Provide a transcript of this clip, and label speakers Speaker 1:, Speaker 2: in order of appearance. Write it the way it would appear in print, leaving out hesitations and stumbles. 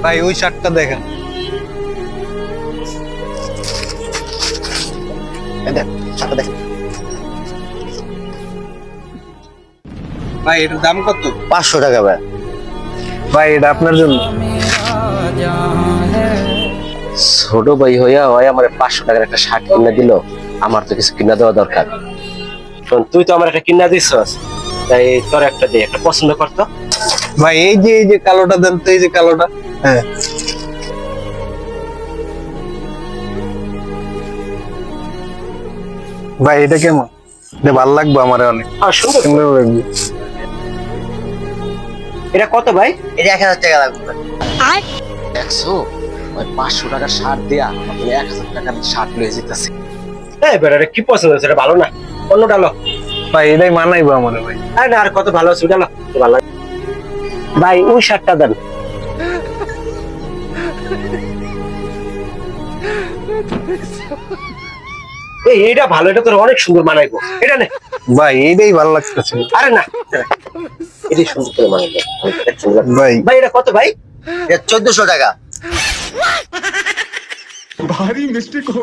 Speaker 1: ভাই ওই শার্টটা দেখেন।
Speaker 2: শার্টটা দেখেন
Speaker 1: ভাই এটার দাম কত?
Speaker 2: 500 টাকা ভাই।
Speaker 1: ভাই এটা আপনার জন্য।
Speaker 2: ছোট ভাই হইয়া হয় আমার 500 টাকার একটা শার্ট কিনে দিল, আমার তো কিছু কিনা দেওয়া দরকার। শোন, তুই তো আমার একটা কিনা দিছস, তাই তোর একটা দে, একটা পছন্দ করতো।
Speaker 1: ভাই এই যে কালোটা দেন তো, এই যে কালোটা। হ্যাঁ ভাই এটা কেমন? এটা ভালো লাগবে আমার অনেক
Speaker 2: সুন্দর।
Speaker 1: সুন্দর লাগবে।
Speaker 2: এটা কত ভাই? এটা 1000 টাকা লাগবে। দেখছো, ওই 500 টাকার শার্ট দেয়া আপনি 1000 টাকার শার্ট লয়ে যেতেছে। এই বেটা, কি পছন্দ হয়েছে? এটা ভালো না, অন্যটা লো।
Speaker 1: ভাই এটাই মানাইবো আমার ভাই।
Speaker 2: আরে না, আর কত ভালো আছে ওটা লো, ভালো লাগে। ভাই ওই শার্টটা দেন। এইটা ভালো, এটা তোর অনেক সুন্দর মানাইবো, এটা নে।
Speaker 1: ভাই এইটাই ভালো লাগতেছে।
Speaker 2: আরে না, এটাই সুন্দর করে মানাইবো।
Speaker 1: ভাই
Speaker 2: ভাই এটা কত ভাই? এটা 1400 টাকা।
Speaker 3: भारी मिस्टेक हो